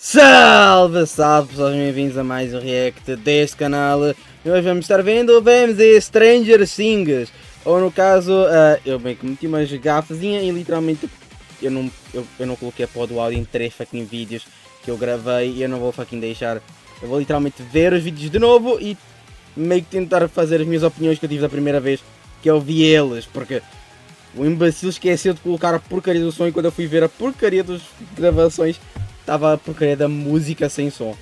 Salve, salve pessoal, bem-vindos a mais um react deste canal. E hoje vamos estar vendo VMZ Stranger Things. Ou no caso, eu bem que meti uma gafezinha e literalmente eu não coloquei a porra do áudio em 3 fucking vídeos que eu gravei e eu não vou fucking deixar. Eu vou literalmente ver os vídeos de novo e meio que tentar fazer as minhas opiniões que eu tive da primeira vez que eu vi eles, porque o imbecil esqueceu de colocar a porcaria do som e quando eu fui ver a porcaria das gravações estava a porcaria da música sem som.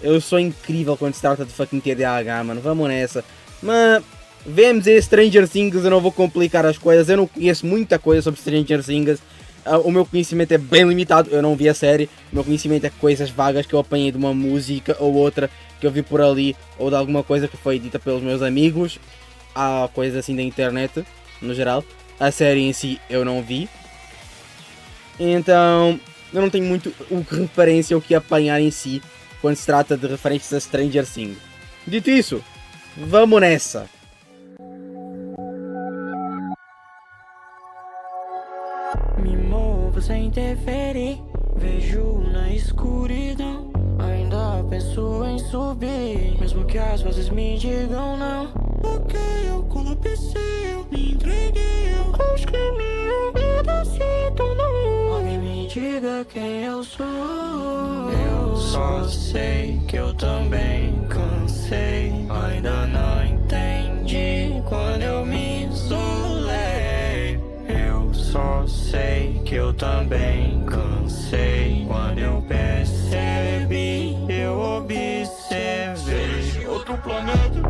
Eu sou incrível quando se trata de fucking TDAH, mano, vamos nessa. Mas VMZ Stranger Things, eu não vou complicar as coisas, eu não conheço muita coisa sobre Stranger Things. O meu conhecimento é bem limitado, eu não vi a série. O meu conhecimento é coisas vagas que eu apanhei de uma música ou outra que eu vi por ali, ou de alguma coisa que foi dita pelos meus amigos. Há coisas assim da internet, no geral. A série em si eu não vi. Então eu não tenho muito o que referência ou o que apanhar em si quando se trata de referências a Stranger Things. Dito isso, vamos nessa! Me movo sem interferir, vejo na escuridão. Ainda penso em subir, mesmo que as vozes me digam não. Porque eu colapsei, eu me entreguei, eu acho que minha vida se tornou. Alguém me diga quem eu sou. Eu só sei que eu também cansei. Ainda não entendi quando eu me isolei. Eu só sei que eu também cansei. Quando eu percebi, eu observei outro planeta.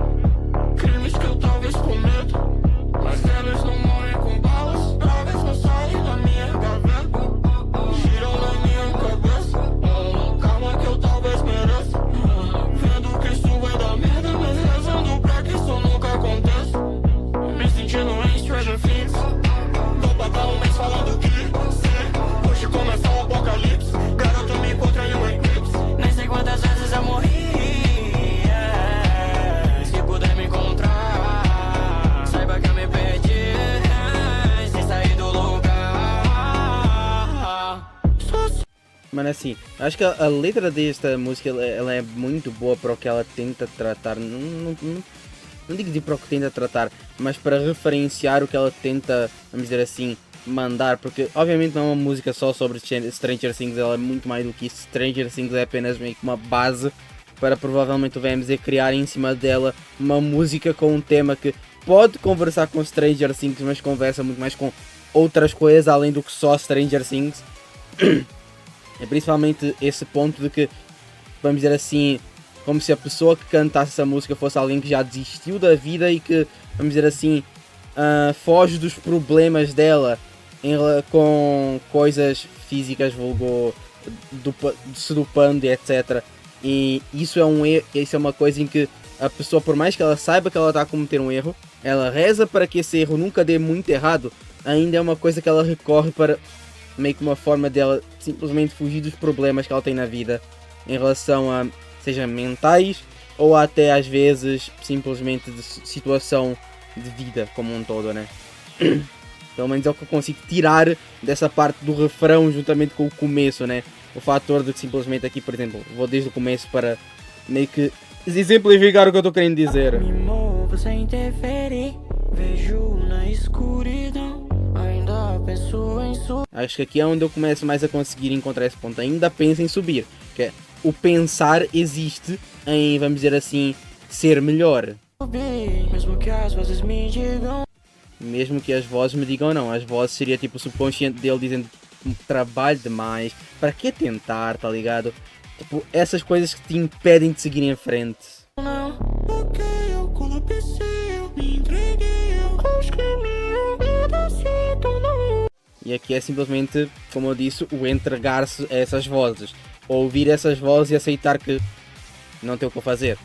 Crimes que eu talvez cometa, mas eles não morrem com balas. Talvez não saem da minha gaveta, giram na minha cabeça. Calma que eu talvez mereça. Vendo que isso vai dar merda, mas rezando pra que isso nunca aconteça. Me sentindo em Stranger Things. Tô papel um mês falando que hoje começa o apocalipse. Garoto me encontra em um eclipse. Nem sei quantas vezes eu morri. Se puder me encontrar, saiba que eu me perdi. Se sair do lugar. Mano, assim, acho que a letra desta música ela é muito boa para o que ela tenta tratar. Não digo de para o que tenta tratar, mas para referenciar o que ela tenta, vamos dizer assim, mandar. Porque obviamente não é uma música só sobre Stranger Things, ela é muito mais do que isso. Stranger Things é apenas meio que uma base para provavelmente o VMZ criar em cima dela uma música com um tema que pode conversar com Stranger Things, mas conversa muito mais com outras coisas além do que só Stranger Things. É principalmente esse ponto de que, vamos dizer assim, como se a pessoa que cantasse essa música fosse alguém que já desistiu da vida e que, vamos dizer assim, foge dos problemas dela com coisas físicas, vulgo, se dopando e etc. E isso é uma coisa em que a pessoa, por mais que ela saiba que ela está a cometer um erro, ela reza para que esse erro nunca dê muito errado, ainda é uma coisa que ela recorre para meio que uma forma dela simplesmente fugir dos problemas que ela tem na vida em relação a, seja mentais ou até às vezes simplesmente de situação de vida como um todo, né? Pelo menos é o que eu consigo tirar dessa parte do refrão juntamente com o começo, né? O fator de que simplesmente aqui, por exemplo, vou desde o começo para meio que exemplificar o que eu estou querendo dizer. Me movo sem interferir, vejo na escuridão. Ainda penso em subir. Acho que aqui é onde eu começo mais a conseguir encontrar esse ponto. Ainda penso em subir, que é o pensar existe em, vamos dizer assim, ser melhor. Mesmo que as vozes me digam. Mesmo que as vozes me digam não. As vozes seria tipo o subconsciente dele dizendo trabalho demais, para que tentar, tá ligado? Tipo, essas coisas que te impedem de seguir em frente. Não, porque eu colapsei, eu me entreguei, eu acho que minha vida se tornou. E aqui é simplesmente, como eu disse, o entregar-se a essas vozes. Ouvir essas vozes e aceitar que não tem o que fazer.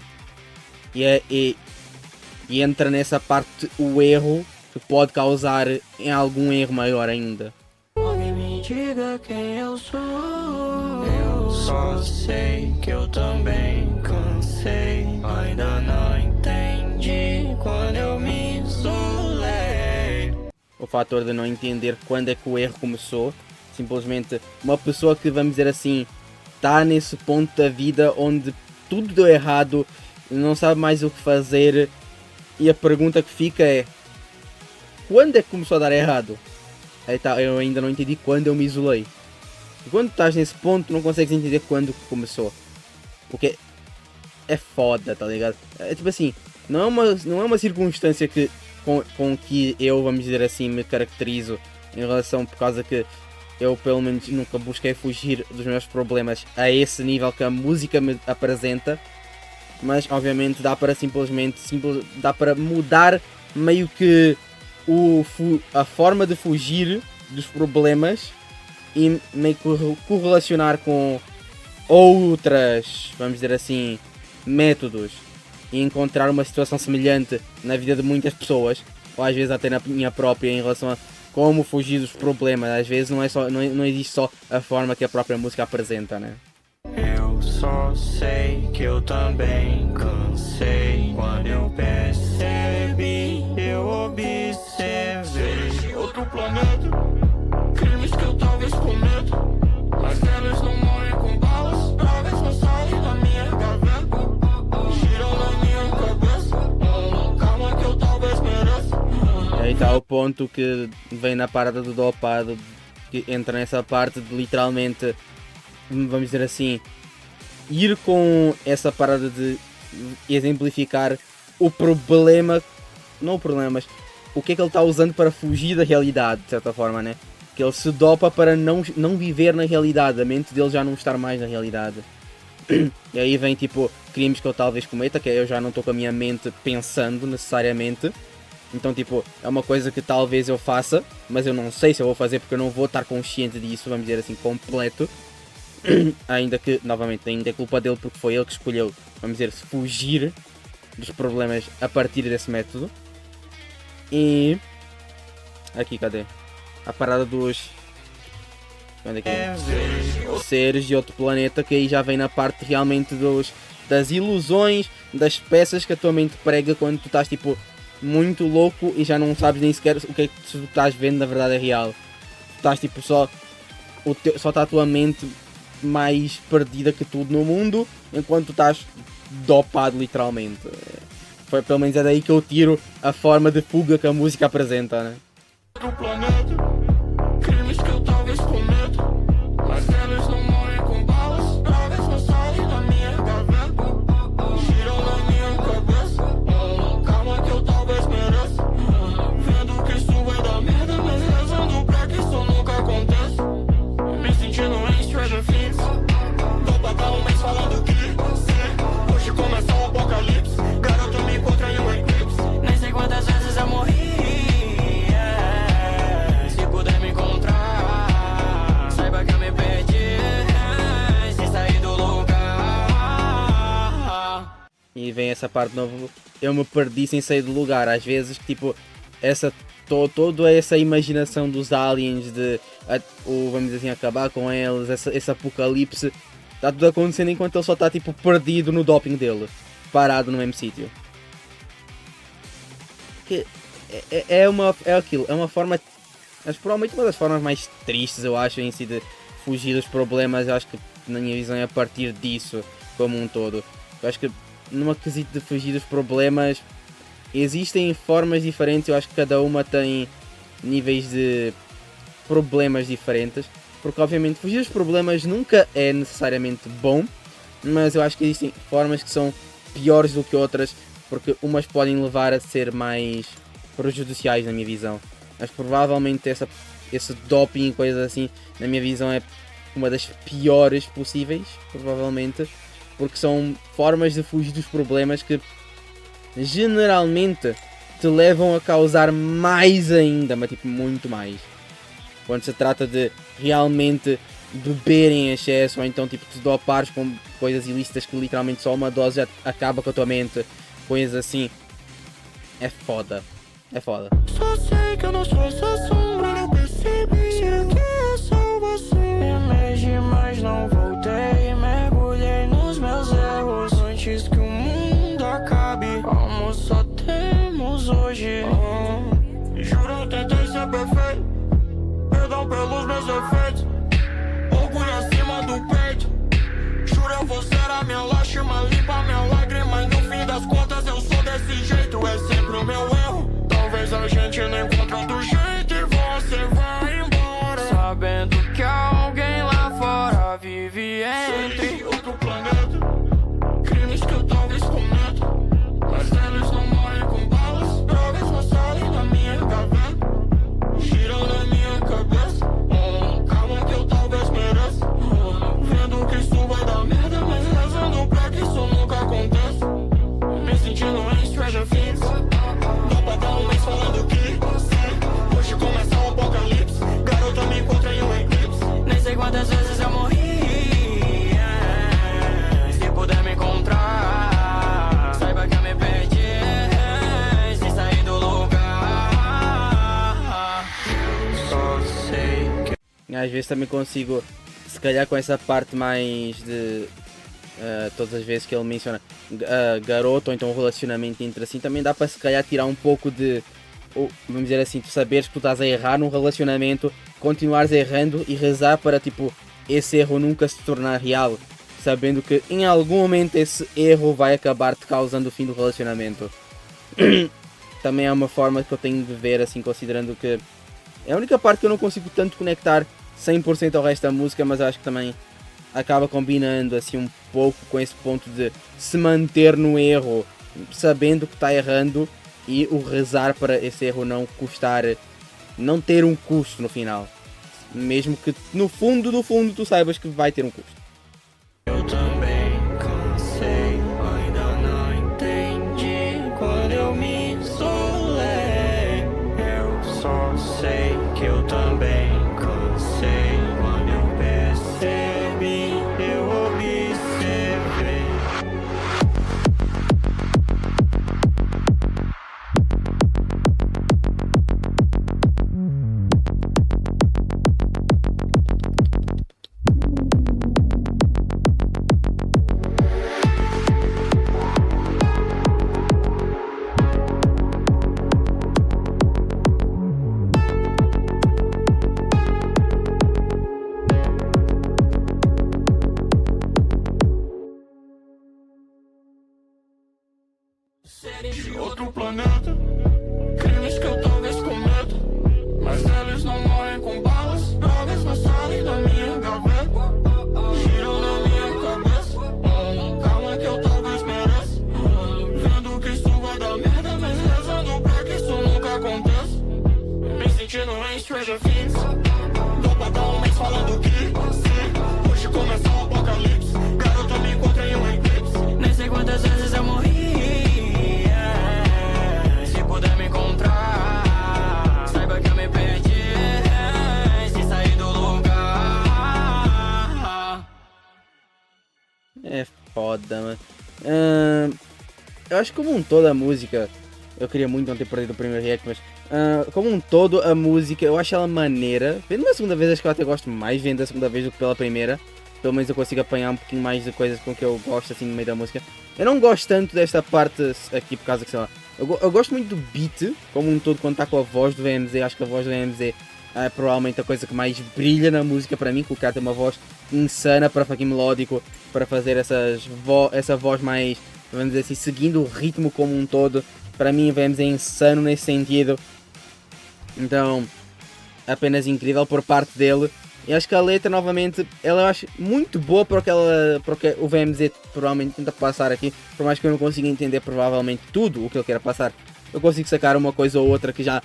E entra nessa parte o erro que pode causar em algum erro maior ainda. Alguém me diga quem eu sou. Eu só sei que eu também cansei. Ainda não entendi quando eu me isolei. O fator de não entender quando é que o erro começou. Simplesmente uma pessoa que, vamos dizer assim, tá nesse ponto da vida onde tudo deu errado, não sabe mais o que fazer, e a pergunta que fica é: quando é que começou a dar errado? Aí tá, eu ainda não entendi quando eu me isolei. E quando estás nesse ponto, não consegues entender quando começou. Porque é foda, tá ligado? É tipo assim, não é uma circunstância com que eu, vamos dizer assim, me caracterizo em relação, por causa que eu pelo menos nunca busquei fugir dos meus problemas a esse nível que a música me apresenta. Mas obviamente dá para dá para mudar meio que a forma de fugir dos problemas e meio que correlacionar com outras, vamos dizer assim, métodos, e encontrar uma situação semelhante na vida de muitas pessoas, ou às vezes até na minha própria, em relação a como fugir dos problemas. Às vezes não existe só a forma que a própria música apresenta, né? Eu só sei que eu também cansei. Quando eu percebi, eu observei outro planeta, crimes que eu talvez cometa, mas elas não morrem com balas, talvez não saem da minha gaveta, giram na minha cabeça, calma que eu talvez mereça. E aí tá o ponto que vem na parada do dopado, que entra nessa parte de literalmente, vamos dizer assim, ir com essa parada de exemplificar o problema, não o problema, mas o que é que ele está usando para fugir da realidade, de certa forma, né? Que ele se dopa para não viver na realidade, a mente dele já não estar mais na realidade. E aí vem tipo crimes que eu talvez cometa, que eu já não estou com a minha mente pensando necessariamente. Então tipo, é uma coisa que talvez eu faça, mas eu não sei se eu vou fazer porque eu não vou estar consciente disso, vamos dizer assim, completo. Ainda que, novamente, ainda é culpa dele porque foi ele que escolheu, vamos dizer, fugir dos problemas a partir desse método. E... aqui, cadê? A parada dos... onde é que é? Seres de outro planeta, que aí já vem na parte realmente das ilusões, das peças que a tua mente prega quando tu estás tipo muito louco e já não sabes nem sequer o que é que tu estás vendo na verdade é real. Tu estás tipo só está a tua mente mais perdida que tudo no mundo, enquanto tu estás dopado literalmente. Foi pelo menos é daí que eu tiro a forma de fuga que a música apresenta, né? Outro planeta, crimes que eu talvez cometa, mas elas não morrem com balas, talvez não saem da minha gaveta, giram na minha cabeça, calma que eu talvez mereça, vendo que isso vai dar merda, mas rezando pra que isso nunca aconteça, me sentindo em Stranger Things, tô pra um mês falando que hoje começa o apocalipse, garoto me encontra em um eclipse, nem sei quantas vezes eu morri. E vem essa parte nova, eu me perdi sem sair do lugar. Às vezes, tipo, toda essa imaginação dos aliens de, vamos dizer assim, acabar com eles, esse apocalipse, está tudo acontecendo enquanto ele só está tipo perdido no doping dele, parado no mesmo sítio. Que é aquilo, é uma forma, mas provavelmente uma das formas mais tristes, eu acho, em si, de fugir dos problemas. Eu acho que na minha visão é a partir disso como um todo. Eu acho que numa quesito de fugir dos problemas existem formas diferentes. Eu acho que cada uma tem níveis de problemas diferentes, porque obviamente fugir dos problemas nunca é necessariamente bom, mas eu acho que existem formas que são piores do que outras, porque umas podem levar a ser mais prejudiciais na minha visão. Mas provavelmente esse doping e coisas assim, na minha visão, é uma das piores possíveis, provavelmente, porque são formas de fugir dos problemas que generalmente te levam a causar mais ainda, mas tipo muito mais. Quando se trata de realmente beber em excesso, ou então tipo te dopares com coisas ilícitas que literalmente só uma dose já acaba com a tua mente, coisas assim, é foda. É foda. Só sei que eu não sou essa sombra, eu percebi. Será que é só você? Emergi, mas não voltei. Mergulhei nos meus erros antes que o mundo acabe. Como só temos hoje. Juro, eu tentei ser perfeito. Perdão pelos meus efeitos. Orgulho acima do peito. a minha lástima, limpa a minha lágrima. E no fim das contas eu sou desse jeito, é sempre o meu erro. Talvez a gente não encontre outro jeito e você vai embora, sabendo que alguém lá fora vive entre outro planeta. Crimes que eu talvez cometa, mas eles não morrem com balas. Drogas na sala e na minha gaveta, giram na minha cabeça. Calma que eu talvez mereça. Vendo que isso vai dar merda, mas rezando pra que isso nunca aconteça. Me sentindo em Stranger Things. Dá pra dar um mês falando que hoje começa o apocalipse. Garota, me encontra em um eclipse. Nem sei quantas vezes eu morri, se puder me encontrar, saiba que eu me perdi, se sair do lugar. Só sei que Às vezes também consigo, se calhar com essa parte mais de todas as vezes que ele menciona garoto ou então um relacionamento entre assim, também dá para se calhar tirar um pouco de, vamos dizer assim, tu saberes que tu estás a errar num relacionamento, continuares errando e rezar para tipo esse erro nunca se tornar real, sabendo que em algum momento esse erro vai acabar te causando o fim do relacionamento. Também é uma forma que eu tenho de ver assim, considerando que é a única parte que eu não consigo tanto conectar 100% ao resto da música, mas acho que também acaba combinando assim um pouco com esse ponto de se manter no erro, sabendo que está errando, e o rezar para esse erro não custar, não ter um custo no final, mesmo que no fundo tu saibas que vai ter um custo. eu também cansei, ainda não entendi quando eu me isolei. Eu só sei que eu também cansei quando eu percebi, eu observei. Seres de outro planeta, crimes que eu talvez cometa, mas eles não morrem com balas. Drogas na sala e na minha gaveta, giram na minha cabeça. Calma que eu talvez mereça. Vendo que isso vai dar merda, mas rezando pra que isso nunca aconteça. Me sentindo em Stranger Things. Dá pra dar um mês falando que hoje começa o apocalipse. Garota, me encontra em um eclipse. Nem sei quantas vezes eu morri, puder me encontrar, saiba que eu me perdi, se sair do lugar. É foda, mano. Eu acho que como um todo a música, eu queria muito não ter perdido o primeiro react, mas como um todo a música, eu acho ela maneira. Vendo a segunda vez, acho que eu até gosto mais vendo a segunda vez do que pela primeira. Pelo menos eu consigo apanhar um pouquinho mais de coisas com que eu gosto assim no meio da música. Eu não gosto tanto desta parte aqui por causa que, sei lá, eu gosto muito do beat, como um todo, quando está com a voz do VMZ. Acho que a voz do VMZ é provavelmente a coisa que mais brilha na música para mim, porque o cara tem uma voz insana para fucking melódico, para fazer essa voz mais, vamos dizer assim, seguindo o ritmo como um todo. Para mim o VMZ é insano nesse sentido, então apenas incrível por parte dele. E acho que a letra, novamente, ela eu acho muito boa para o que o VMZ provavelmente tenta passar aqui. Por mais que eu não consiga entender provavelmente tudo o que ele quer passar, eu consigo sacar uma coisa ou outra que já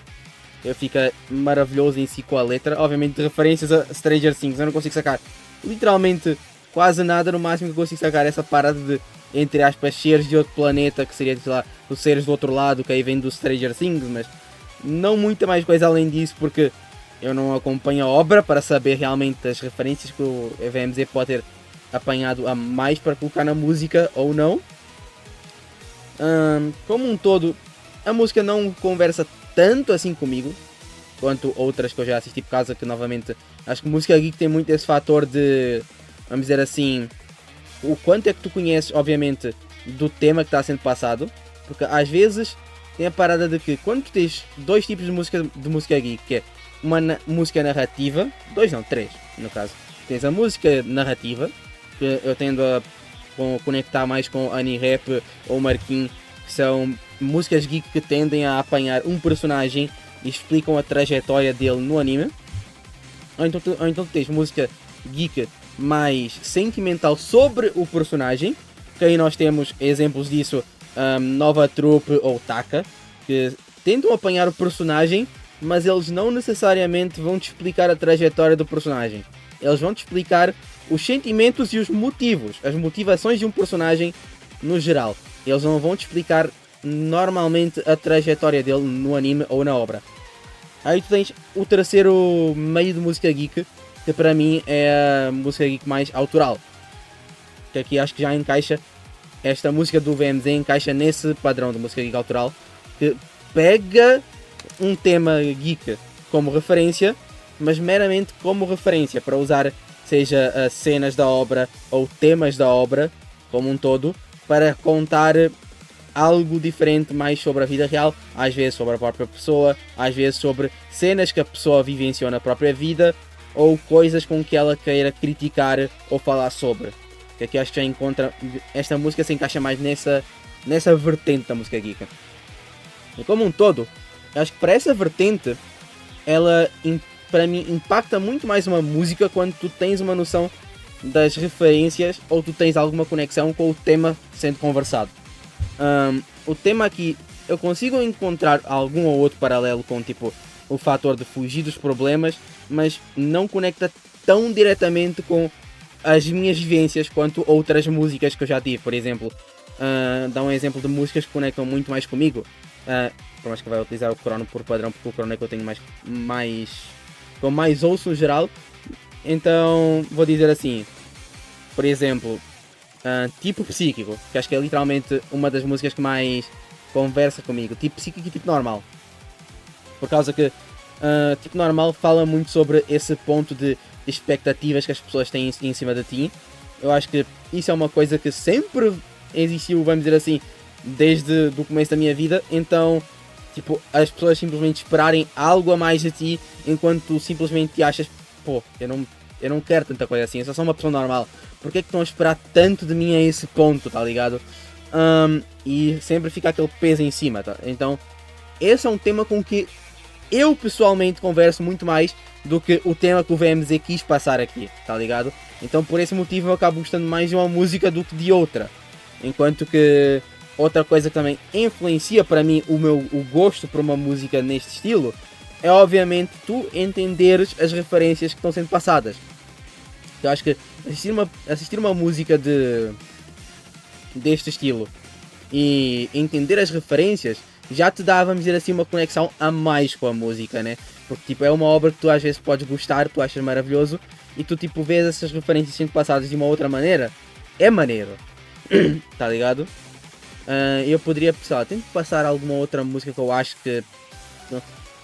fica maravilhoso em si com a letra. Obviamente referências a Stranger Things eu não consigo sacar literalmente quase nada. No máximo que eu consigo sacar essa parada de, entre aspas, seres de outro planeta, que seria, sei lá, os seres do outro lado, que aí vem do Stranger Things, mas não muita mais coisa além disso, porque eu não acompanho a obra para saber realmente as referências que o VMZ pode ter apanhado a mais para colocar na música ou não. Como um todo, a música não conversa tanto assim comigo quanto outras que eu já assisti, por causa que, novamente, acho que música geek tem muito esse fator de, vamos dizer assim, o quanto é que tu conheces, obviamente, do tema que está sendo passado, porque às vezes tem a parada de que quando tu tens dois tipos de música geek, que é uma música narrativa, dois não, três no caso, tens a música narrativa, que eu tendo a conectar mais com Anirap ou Marquinhos, que são músicas geek que tendem a apanhar um personagem e explicam a trajetória dele no anime. Ou então tu tens música geek mais sentimental sobre o personagem, que aí nós temos exemplos disso, Nova Troop ou Taka, que tentam apanhar o personagem, mas eles não necessariamente vão te explicar a trajetória do personagem. Eles vão te explicar os sentimentos e os motivos, as motivações de um personagem no geral. Eles não vão te explicar normalmente a trajetória dele no anime ou na obra. Aí tu tens o terceiro meio de música geek, que para mim é a música geek mais autoral. Que aqui acho que já encaixa, esta música do VMZ encaixa nesse padrão de música geek autoral, que pega um tema geek como referência, mas meramente como referência, para usar seja cenas da obra ou temas da obra como um todo, para contar algo diferente mais sobre a vida real, às vezes sobre a própria pessoa, às vezes sobre cenas que a pessoa vivenciou na própria vida, ou coisas com que ela queira criticar ou falar sobre. Que aqui acho que já encontra, esta música se encaixa mais nessa vertente da música geek. E como um todo, acho que para essa vertente, ela para mim impacta muito mais uma música quando tu tens uma noção das referências ou tu tens alguma conexão com o tema sendo conversado. O tema aqui, eu consigo encontrar algum ou outro paralelo com tipo o fator de fugir dos problemas, mas não conecta tão diretamente com as minhas vivências quanto outras músicas que eu já tive. Por exemplo, dá um exemplo de músicas que conectam muito mais comigo. Por mais que vai utilizar o Chrono por padrão, porque o Chrono é que eu tenho mais ouço no geral. Então vou dizer assim, por exemplo, Tipo Psíquico, que acho que é literalmente uma das músicas que mais conversa comigo. Tipo Psíquico e Tipo Normal, por causa que Tipo Normal fala muito sobre esse ponto de expectativas que as pessoas têm em cima de ti. Eu acho que isso é uma coisa que sempre existiu, vamos dizer assim, desde o começo da minha vida. Então, tipo, as pessoas simplesmente esperarem algo a mais de ti, enquanto tu simplesmente te achas, pô, eu não quero tanta coisa assim, eu só sou uma pessoa normal. Porquê é que estão a esperar tanto de mim a esse ponto, tá ligado? E sempre fica aquele peso em cima, tá? Então, esse é um tema com que eu pessoalmente converso muito mais do que o tema que o VMZ quis passar aqui, tá ligado? Então por esse motivo eu acabo gostando mais de uma música do que de outra. Enquanto que outra coisa que também influencia para mim o gosto por uma música neste estilo é obviamente tu entenderes as referências que estão sendo passadas. Eu acho que assistir uma música deste estilo e entender as referências já te dá, vamos dizer assim, uma conexão a mais com a música, né? Porque tipo, é uma obra que tu às vezes podes gostar, tu achas maravilhoso, e tu tipo vês essas referências sendo passadas de uma outra maneira, é maneiro. Tá ligado? Eu poderia, sei lá, tenho que passar alguma outra música que eu acho que...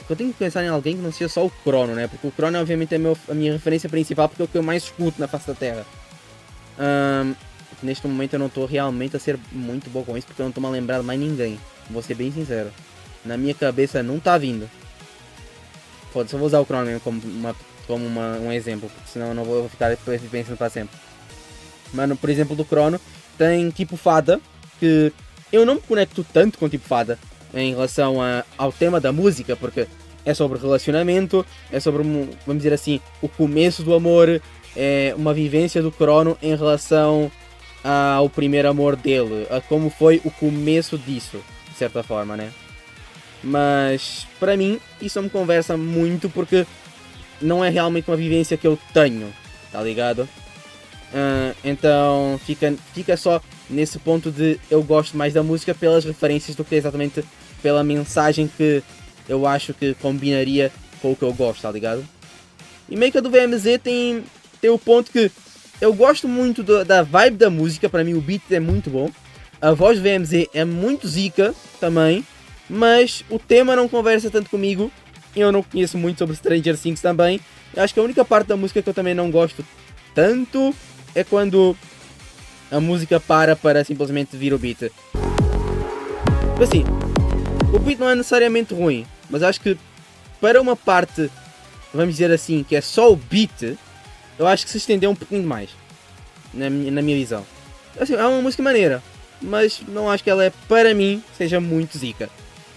Eu tenho que pensar em alguém que não seja só o Chrono, né? Porque o Chrono obviamente é a minha referência principal, porque é o que eu mais escuto na face da Terra. Neste momento eu não estou realmente a ser muito bom com isso, porque eu não estou-me a lembrar de mais ninguém. Vou ser bem sincero. Na minha cabeça não está vindo. Foda-se, eu vou usar o Chrono mesmo como um exemplo, porque senão eu não vou ficar pensando para sempre. Mano, por exemplo, do Chrono tem Tipo Fada, que eu não me conecto tanto com Tipo Fada em relação ao tema da música, porque é sobre relacionamento, é sobre, vamos dizer assim, o começo do amor, é uma vivência do Chrono em relação ao primeiro amor dele, a como foi o começo disso, de certa forma, né? Mas, para mim, isso não me conversa muito, porque não é realmente uma vivência que eu tenho, tá ligado? Então, fica só nesse ponto de eu gosto mais da música pelas referências do que exatamente pela mensagem que eu acho que combinaria com o que eu gosto, tá ligado? E meio que a do VMZ tem o ponto que eu gosto muito da vibe da música, para mim o beat é muito bom, a voz do VMZ é muito zica também, mas o tema não conversa tanto comigo, eu não conheço muito sobre Stranger Things também. Eu acho que a única parte da música que eu também não gosto tanto é quando a música para simplesmente vir o beat. Tipo assim, o beat não é necessariamente ruim, mas acho que para uma parte, vamos dizer assim, que é só o beat, eu acho que se estendeu um pouquinho mais, na minha visão. assim, é uma música maneira, mas não acho que ela é, para mim, seja muito zica.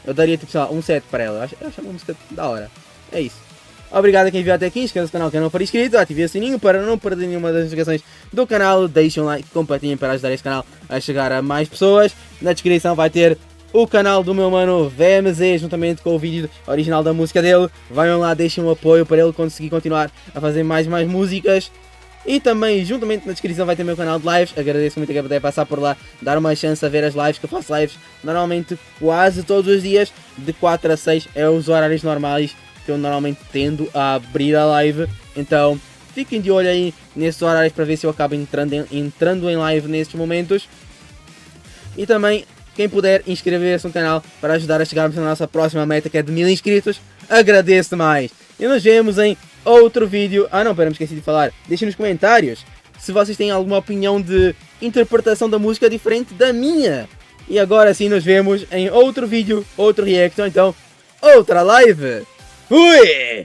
Eu daria, tipo, sei lá, um 7 para ela. Eu acho uma música da hora. É isso. Obrigado a quem viu até aqui, inscreva-se no canal quem não for inscrito, ative o sininho para não perder nenhuma das notificações do canal, deixem um like, compartilhem para ajudar este canal a chegar a mais pessoas. Na descrição vai ter o canal do meu mano VMZ, juntamente com o vídeo original da música dele. Vão lá, deixem um apoio para ele conseguir continuar a fazer mais músicas. E também, juntamente na descrição vai ter o meu canal de lives. Agradeço muito a quem puder passar por lá, dar uma chance a ver as lives, que eu faço lives normalmente quase todos os dias, de 4 a 6 é os horários normais que eu normalmente tendo a abrir a live. Então fiquem de olho aí nesses horários para ver se eu acabo entrando em live nesses momentos. E também, quem puder inscrever-se no canal para ajudar a chegarmos na nossa próxima meta, que é de 1000 inscritos, agradeço demais. E nos vemos em outro vídeo. Ah não, pera, me esqueci de falar. Deixem nos comentários se vocês têm alguma opinião de interpretação da música diferente da minha. E agora sim nos vemos em outro vídeo, outro react, ou então outra live. Fui!